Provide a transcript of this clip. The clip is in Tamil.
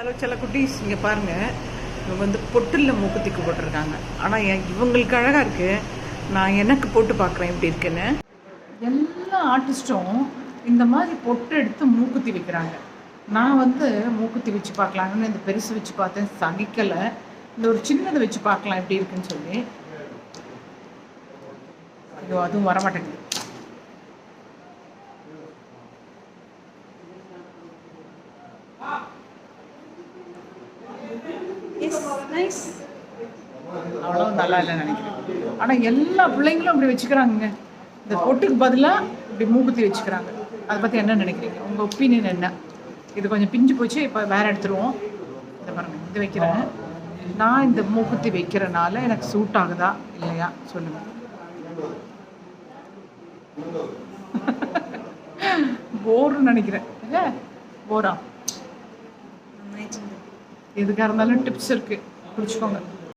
ஹலோ சில குட்டீஸ் இங்கே பாருங்கள், இவங்க வந்து பொட்டில் மூக்குத்திக்கு போட்டிருக்காங்க. ஆனால் இவங்களுக்கு அழகாக இருக்குது. நான் எனக்கு போட்டு பார்க்குறேன் எப்படி இருக்குன்னு. எல்லா ஆர்டிஸ்ட்டும் இந்த மாதிரி பொட்டு எடுத்து மூக்குத்தி வைக்கிறாங்க. நான் வந்து மூக்குத்தி வச்சு பார்க்கலான்னு இந்த பெருசு வச்சு பார்த்தேன், சகிக்கலை. இந்த ஒரு சின்னதை வச்சு பார்க்கலாம் எப்படி இருக்குன்னு சொல்லி. ஐயோ, அதுவும் வரமாட்டேங்குது. அவ்வளோ நல்லா இல்லைன்னு நினைக்கிறேன். ஆனால் எல்லா பிள்ளைங்களும் அப்படி வச்சுக்கிறாங்க. இந்த பொட்டுக்கு பதிலாக இப்படி மூக்குத்தி வச்சுக்கிறாங்க. அதை பற்றி என்ன நினைக்கிறீங்க? உங்கள் ஒப்பீனியன் என்ன? இது கொஞ்சம் பிஞ்சு போச்சு, இப்போ வேறு எடுத்துருவோம். இந்த பாருங்கள், இது வைக்கிறேன். நான் இந்த மூக்குத்தி வைக்கிறனால எனக்கு சூட் ஆகுதா இல்லையா சொல்லுங்கள். போர்னு நினைக்கிறேன். இல்லை போரா? எதுக்காக இருந்தாலும் டிப்ஸ் இருக்குது, பிடிச்சிக்கோங்க.